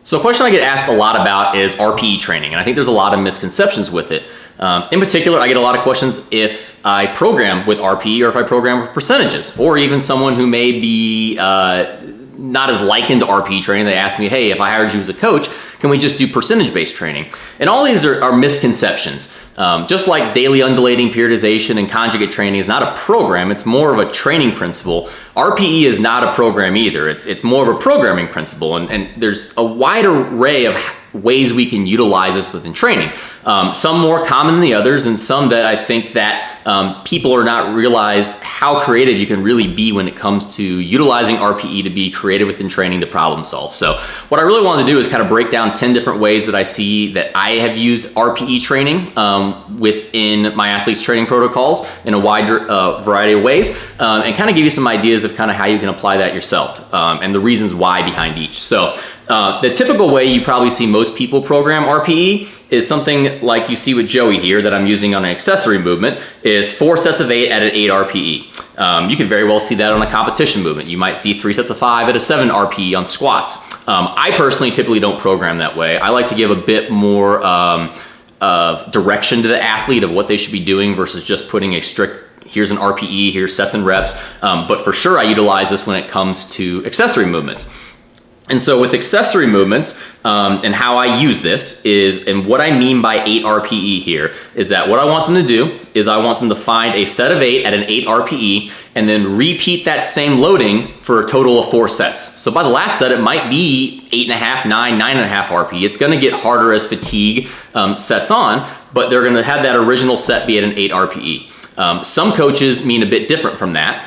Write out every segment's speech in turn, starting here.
So a question I get asked a lot about is RPE training, and I think there's a lot of misconceptions with it. In particular, I get a lot of questions if I program with RPE or if I program with percentages, or even someone who may be not as likened to RPE training. They ask me, hey, if I hired you as a coach, can we just do percentage-based training? And all these are misconceptions. Just like daily undulating periodization and conjugate training is not a program, it's more of a training principle. RPE is not a program either. It's more of a programming principle, and there's a wide array of ways we can utilize this within training. Some more common than the others, and some that I think that people are not realized how creative you can really be when it comes to utilizing RPE to be creative within training to problem solve. So what I really want to do is kind of break down 10 different ways that I see that I have used RPE training within my athletes' training protocols in a wide variety of ways, and kind of give you some ideas of kind of how you can apply that yourself and the reasons why behind each. So the typical way you probably see most people program RPE is something like you see with Joey here that I'm using on an accessory movement, is 4 sets of 8 at an 8 RPE. You can very well see that on a competition movement. You might see 3 sets of 5 at a 7 RPE on squats. I personally typically don't program that way. I like to give a bit more of direction to the athlete of what they should be doing versus just putting a strict, here's an RPE, here's sets and reps. But for sure I utilize this when it comes to accessory movements. And so with accessory movements, and how I use this is, and what I mean by 8 RPE here, is that what I want them to do is I want them to find a set of 8 at an 8 RPE and then repeat that same loading for a total of 4 sets. So by the last set, it might be 8.5, 9, 9.5 RPE. It's gonna get harder as fatigue sets on, but they're gonna have that original set be at an 8 RPE. Some coaches mean a bit different from that.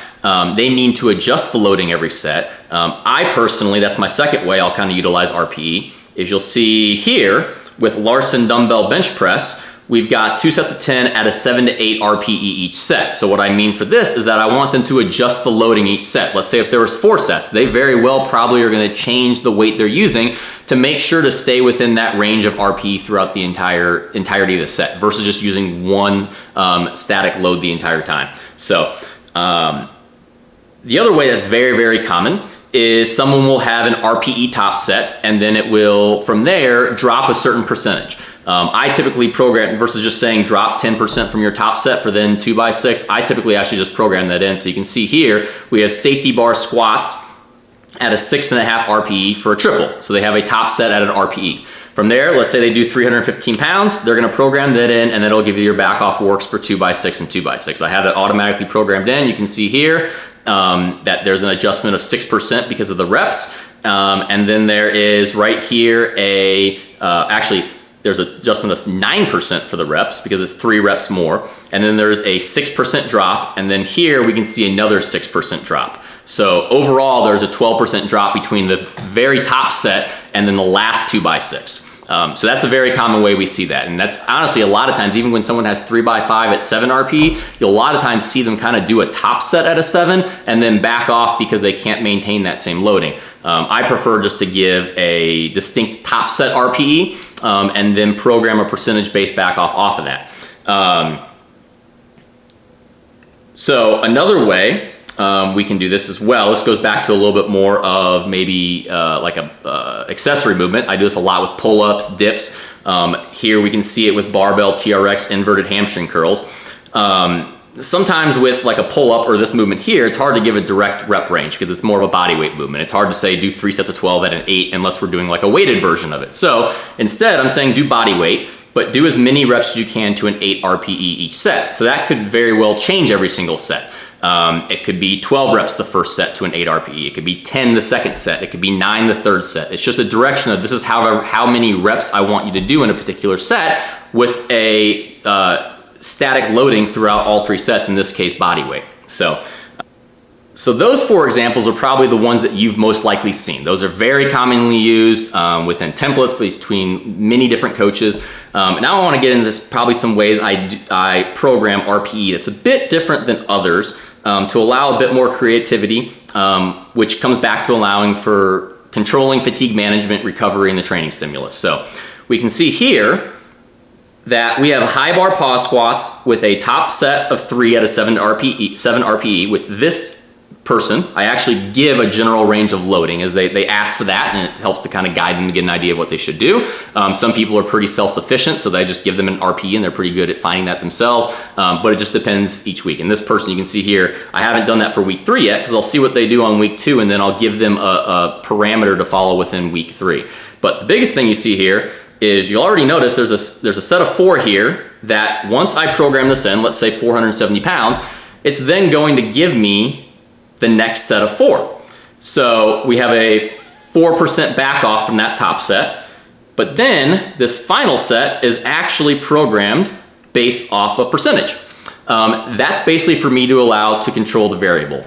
They mean to adjust the loading every set. I personally, that's my second way I'll kind of utilize RPE, is you'll see here with Larson dumbbell bench press, we've got 2 sets of 10 at a 7 to 8 RPE each set. So what I mean for this is that I want them to adjust the loading each set. Let's say if there was 4 sets, they very well probably are gonna change the weight they're using to make sure to stay within that range of RPE throughout the entirety of the set versus just using one static load the entire time. So the other way that's very, very common is someone will have an RPE top set and then it will, from there, drop a certain percentage. I typically program, versus just saying drop 10% from your top set for then 2x6, I typically actually just program that in. So you can see here, we have safety bar squats at a 6.5 RPE for a triple. So they have a top set at an RPE. From there, let's say they do 315 pounds, they're gonna program that in and that'll give you your back off works for 2x6 and 2x6. I have that automatically programmed in. You can see here that there's an adjustment of 6% because of the reps. And then there is right here actually there's an adjustment of 9% for the reps because it's 3 reps more. And then there's a 6% drop. And then here we can see another 6% drop. So overall, there's a 12% drop between the very top set and then the last 2x6. So that's a very common way we see that. And that's honestly a lot of times, even when someone has 3x5 at 7 RPE, you'll a lot of times see them kind of do a top set at a 7 and then back off because they can't maintain that same loading. I prefer just to give a distinct top set RPE and then program a percentage-based back off of that. So another way we can do this as well. This goes back to a little bit more of maybe like a accessory movement. I do this a lot with pull-ups, dips. Here we can see it with barbell TRX inverted hamstring curls. Sometimes with like a pull-up or this movement here, it's hard to give a direct rep range because it's more of a body weight movement. It's hard to say do 3 sets of 12 at an 8 unless we're doing like a weighted version of it. So instead I'm saying do body weight, but do as many reps as you can to an 8 RPE each set. So that could very well change every single set. It could be 12 reps the first set to an 8 RPE. It could be 10 the second set. It could be 9 the third set. It's just a direction of this is how many reps I want you to do in a particular set with a static loading throughout all 3 sets, in this case body weight. So those 4 examples are probably the ones that you've most likely seen. Those are very commonly used within templates between many different coaches. Now I want to get into probably some ways I program RPE that's a bit different than others to allow a bit more creativity, which comes back to allowing for controlling fatigue management, recovery, and the training stimulus. So we can see here that we have high bar pause squats with a top set of 3 at a 7 RPE with this person, I actually give a general range of loading as they ask for that, and it helps to kind of guide them to get an idea of what they should do. Some people are pretty self-sufficient, so they just give them an RPE and they're pretty good at finding that themselves, but it just depends each week. And this person, you can see here, I haven't done that for week 3 yet because I'll see what they do on week 2, and then I'll give them a parameter to follow within week 3. But the biggest thing you see here is you'll already notice there's a set of 4 here that once I program this in, let's say 470 pounds, it's then going to give me the next set of 4. So we have a 4% back off from that top set, but then this final set is actually programmed based off a percentage. That's basically for me to allow to control the variable.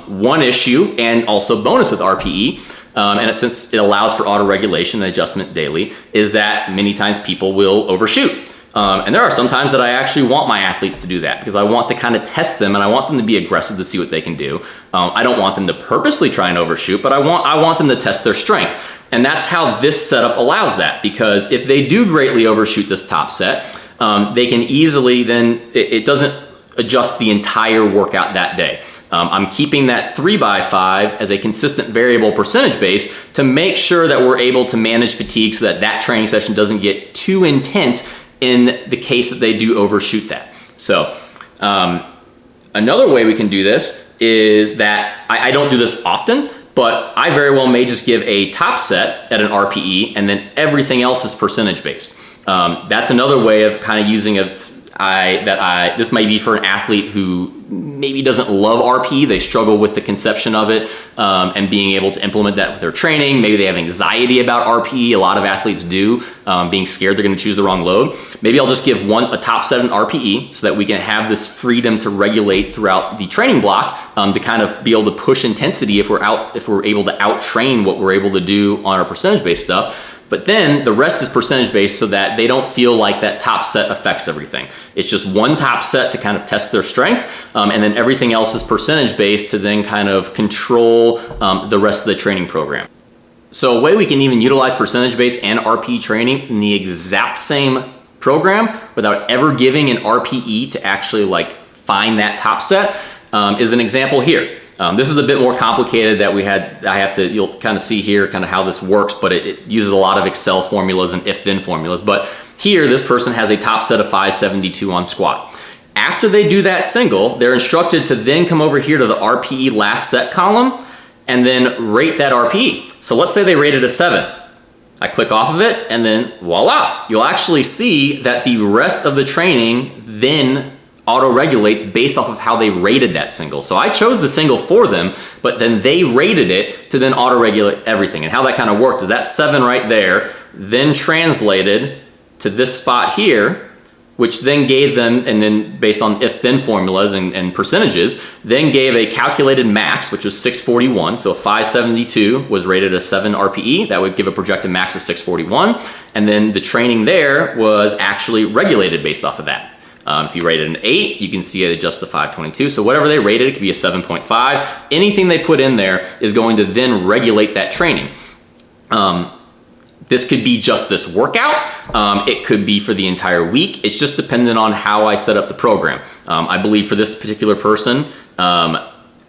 One issue and also bonus with RPE, and since it allows for auto regulation and adjustment daily, is that many times people will overshoot. And there are some times that I actually want my athletes to do that because I want to kind of test them and I want them to be aggressive to see what they can do. I don't want them to purposely try and overshoot, but I want them to test their strength. And that's how this setup allows that, because if they do greatly overshoot this top set, they can easily then, it doesn't adjust the entire workout that day. I'm keeping that 3x5 as a consistent variable percentage base to make sure that we're able to manage fatigue so that that training session doesn't get too intense in the case that they do overshoot that. So another way we can do this is that I don't do this often, but I very well may just give a top set at an RPE and then everything else is percentage based. That's another way of kind of using this might be for an athlete who maybe doesn't love RPE. They struggle with the conception of it and being able to implement that with their training. Maybe they have anxiety about RPE. A lot of athletes do, being scared they're going to choose the wrong load. Maybe I'll just give a top set in RPE so that we can have this freedom to regulate throughout the training block to kind of be able to push intensity if we're able to out train what we're able to do on our percentage based stuff. But then the rest is percentage based so that they don't feel like that top set affects everything. It's just one top set to kind of test their strength, and then everything else is percentage based to then kind of control the rest of the training program. So a way we can even utilize percentage based and RPE training in the exact same program without ever giving an RPE to actually like find that top set is an example here. This is a bit more complicated that you'll kind of see here kind of how this works, but it uses a lot of Excel formulas and if-then formulas. But here, this person has a top set of 572 on squat. After they do that single, they're instructed to then come over here to the RPE last set column and then rate that RPE. So let's say they rated a 7. I click off of it and then voila, you'll actually see that the rest of the training then auto-regulates based off of how they rated that single. So I chose the single for them, but then they rated it to then auto-regulate everything. And how that kind of worked is that 7 right there then translated to this spot here, which then gave them, and then based on if-then formulas and percentages, then gave a calculated max, which was 641. So 572 was rated a 7 RPE. That would give a projected max of 641. And then the training there was actually regulated based off of that. If you rated an 8, you can see it adjust to 522. So whatever they rated, it could be a 7.5. Anything they put in there is going to then regulate that training. This could be just this workout. It could be for the entire week. It's just dependent on how I set up the program. I believe for this particular person,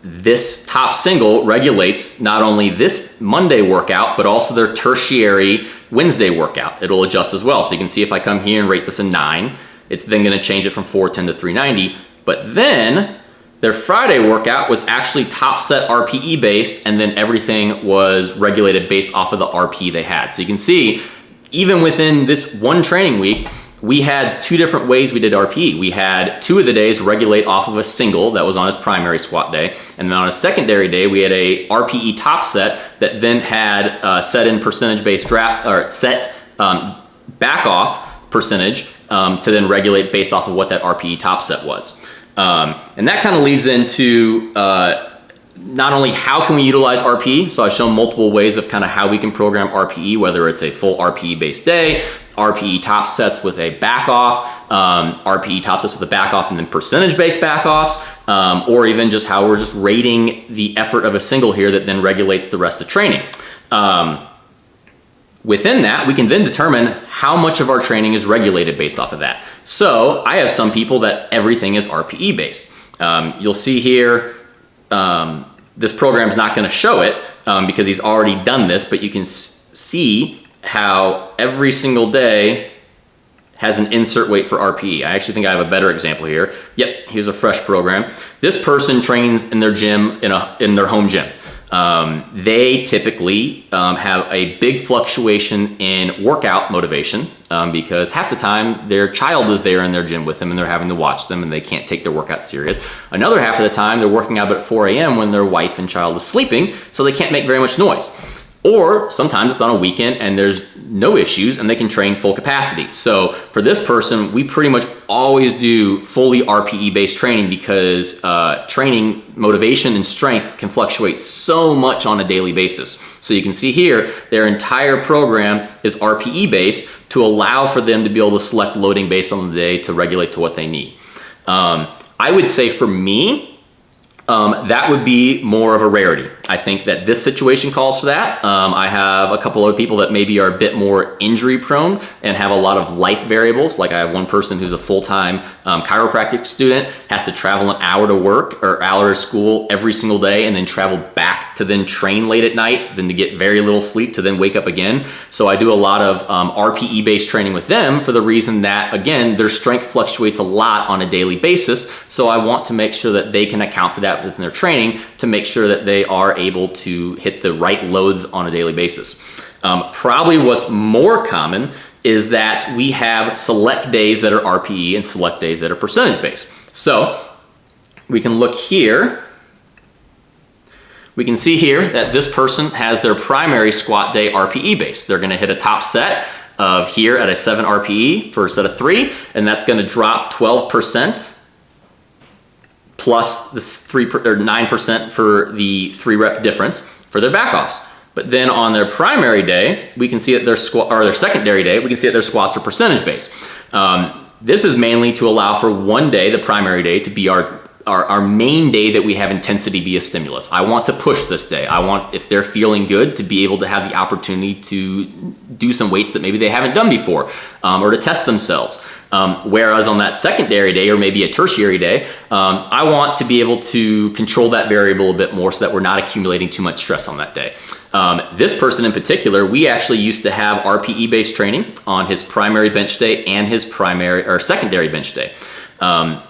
this top single regulates not only this Monday workout, but also their tertiary Wednesday workout. It'll adjust as well. So you can see if I come here and rate this a 9, it's then going to change it from 410 to 390. But then their Friday workout was actually top set RPE based, and then everything was regulated based off of the RPE they had. So you can see, even within this one training week, we had 2 different ways we did RPE. We had 2 of the days regulate off of a single that was on his primary squat day. And then on a secondary day, we had a RPE top set that then had set in percentage based draft, or set back off percentage to then regulate based off of what that RPE top set was. And that kind of leads into not only how can we utilize RPE, so I've shown multiple ways of kind of how we can program RPE, whether it's a full RPE based day, RPE top sets with a back off, RPE top sets with a back off and then percentage based back offs, or even just how we're just rating the effort of a single here that then regulates the rest of training. Within that, we can then determine how much of our training is regulated based off of that. So I have some people that everything is RPE based. You'll see here, This program's not going to show it because he's already done this, but you can see how every single day has an insert weight for RPE. I actually think I have a better example here. Yep, here's a fresh program. This person trains in their gym, in their home gym. They typically have a big fluctuation in workout motivation because half the time their child is there in their gym with them and they're having to watch them and they can't take their workout serious. Another half of the time they're working out at 4 a.m. when their wife and child is sleeping, so they can't make very much noise. Or sometimes it's on a weekend and there's no issues and they can train full capacity. So for this person, we pretty much always do fully RPE based training because training motivation and strength can fluctuate so much on a daily basis. So you can see here, their entire program is RPE based to allow for them to be able to select loading based on the day to regulate to what they need. I would say for me, that would be more of a rarity. I think that this situation calls for that. I have a couple of people that maybe are a bit more injury prone and have a lot of life variables. Like I have one person who's a full-time chiropractic student, has to travel an hour to work or hour to school every single day and then travel back to then train late at night, then to get very little sleep to then wake up again. So I do a lot of RPE based training with them for the reason that, again, their strength fluctuates a lot on a daily basis. So I want to make sure that they can account for that within their training to make sure that they are able to hit the right loads on a daily basis. Probably what's more common is that we have select days that are RPE and select days that are percentage based. So we can look here. We can see here that this person has their primary squat day RPE based. They're going to hit a top set of here at a 7 RPE for a set of 3, and that's going to drop 12% plus this 9% for the 3 rep difference for their back offs. But then on their primary day, we can see that their secondary day, we can see that their squats are percentage based. This is mainly to allow for one day, the primary day, to be our main day that we have intensity be a stimulus. I want to push this day. I want, if they're feeling good, to be able to have the opportunity to do some weights that maybe they haven't done before, or to test themselves. Whereas on that secondary day or maybe a tertiary day, I want to be able to control that variable a bit more so that we're not accumulating too much stress on that day. This person in particular, we actually used to have RPE based training on his primary bench day and his primary or secondary bench day.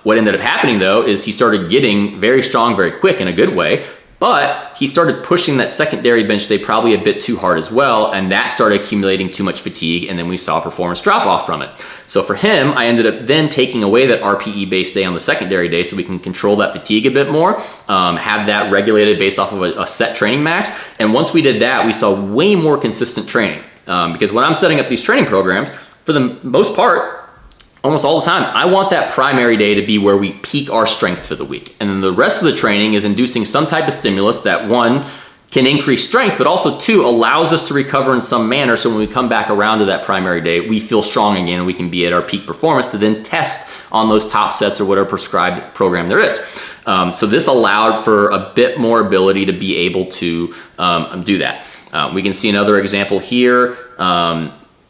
What ended up happening though is he started getting very strong very quick in a good way, but he started pushing that secondary bench day probably a bit too hard as well, and that started accumulating too much fatigue, and then we saw performance drop off from it. So for him, I ended up then taking away that RPE based day on the secondary day so we can control that fatigue a bit more, have that regulated based off of a set training max. And once we did that, we saw way more consistent training, because when I'm setting up these training programs, for the most part, almost all the time, I want that primary day to be where we peak our strength for the week. And then the rest of the training is inducing some type of stimulus that, one, can increase strength, but also, two, allows us to recover in some manner. So when we come back around to that primary day, we feel strong again and we can be at our peak performance to then test on those top sets or whatever prescribed program there is. So this allowed for a bit more ability to be able to do that. We can see another example here.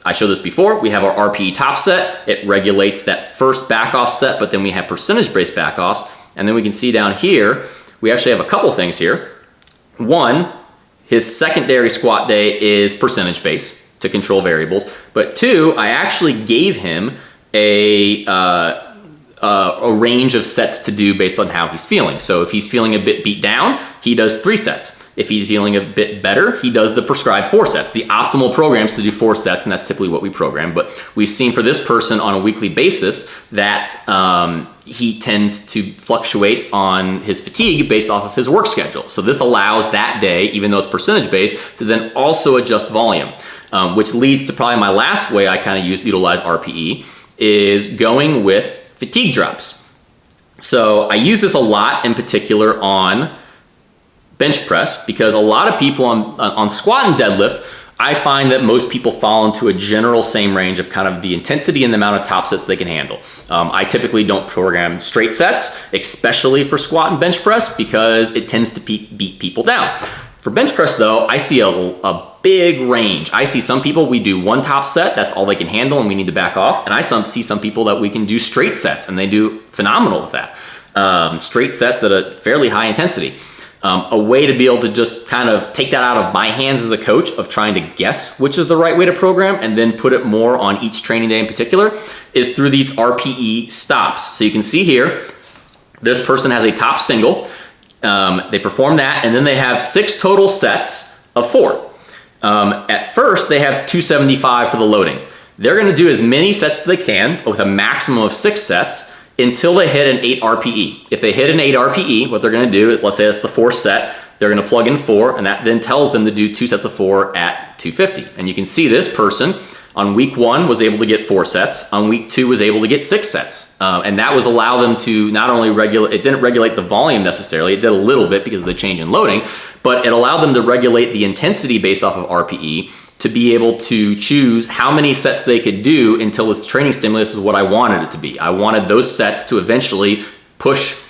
I showed this before. We have our RPE top set. It regulates that first back off set, but then we have percentage based back offs. And then we can see down here, we actually have a couple things here. One, his secondary squat day is percentage based to control variables. But two, I actually gave him a range of sets to do based on how he's feeling. So if he's feeling a bit beat down, he does 3 sets. If he's feeling a bit better, he does the prescribed 4 sets. The optimal programs to do 4 sets, and that's typically what we program. But we've seen for this person on a weekly basis that he tends to fluctuate on his fatigue based off of his work schedule. So this allows that day, even though it's percentage based, to then also adjust volume, which leads to probably my last way I kind of utilize RPE is going with fatigue drops. So I use this a lot in particular on bench press, because a lot of people on squat and deadlift, I find that most people fall into a general same range of kind of the intensity and the amount of top sets they can handle. I typically don't program straight sets, especially for squat and bench press, because it tends to beat people down. For bench press though, I see a big range. I see some people, we do 1 top set, that's all they can handle and we need to back off. And I see some people that we can do straight sets and they do phenomenal with that. Straight sets at a fairly high intensity. A way to be able to just kind of take that out of my hands as a coach of trying to guess which is the right way to program and then put it more on each training day in particular is through these RPE stops. So you can see here, this person has a top single. They perform that, and then they have 6 total sets of 4. At first, they have 275 for the loading. They're gonna do as many sets as they can with a maximum of 6 sets until they hit an 8 RPE. If they hit an 8 RPE, what they're gonna do is, let's say that's the 4th set, they're gonna plug in 4, and that then tells them to do 2 sets of 4 at 250. And you can see this person on week 1 was able to get 4 sets, on week 2 was able to get 6 sets. And that was allow them to not only regulate, it didn't regulate the volume necessarily, it did a little bit because of the change in loading, but it allowed them to regulate the intensity based off of RPE to be able to choose how many sets they could do until its training stimulus is what I wanted it to be. I wanted those sets to eventually push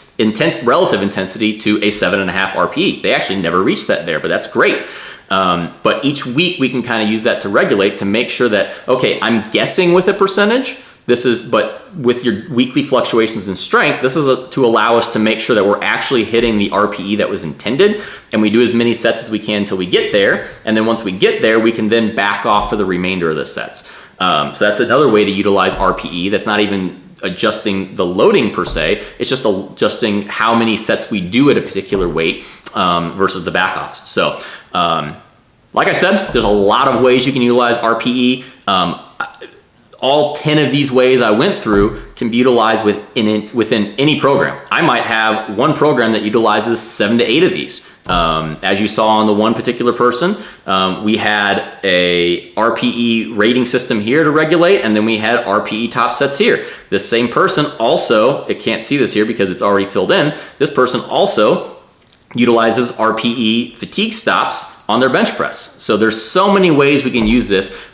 relative intensity to a 7.5 RPE. They actually never reached that there, but that's great. But each week we can kind of use that to regulate to make sure that, okay, I'm guessing with a percentage, but with your weekly fluctuations in strength, this is to allow us to make sure that we're actually hitting the RPE that was intended, and we do as many sets as we can until we get there. And then once we get there, we can then back off for the remainder of the sets. So that's another way to utilize RPE. That's not even adjusting the loading per se, it's just adjusting how many sets we do at a particular weight versus the back offs. So like I said, there's a lot of ways you can utilize RPE. All 10 of these ways I went through can be utilized within any program. I might have one program that utilizes 7 to 8 of these. As you saw on the one particular person, we had a RPE rating system here to regulate, and then we had RPE top sets here. This same person also, it can't see this here because it's already filled in, this person also utilizes RPE fatigue stops on their bench press. So there's so many ways we can use this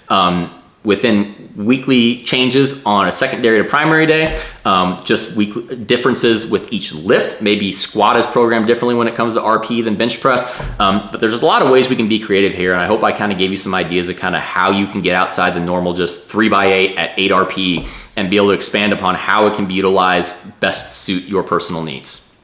within weekly changes on a secondary to primary day, just weekly differences with each lift. Maybe squat is programmed differently when it comes to RPE than bench press. But there's just a lot of ways we can be creative here. And I hope I kind of gave you some ideas of kind of how you can get outside the normal just 3x8 at 8 RPE and be able to expand upon how it can be utilized best suit your personal needs.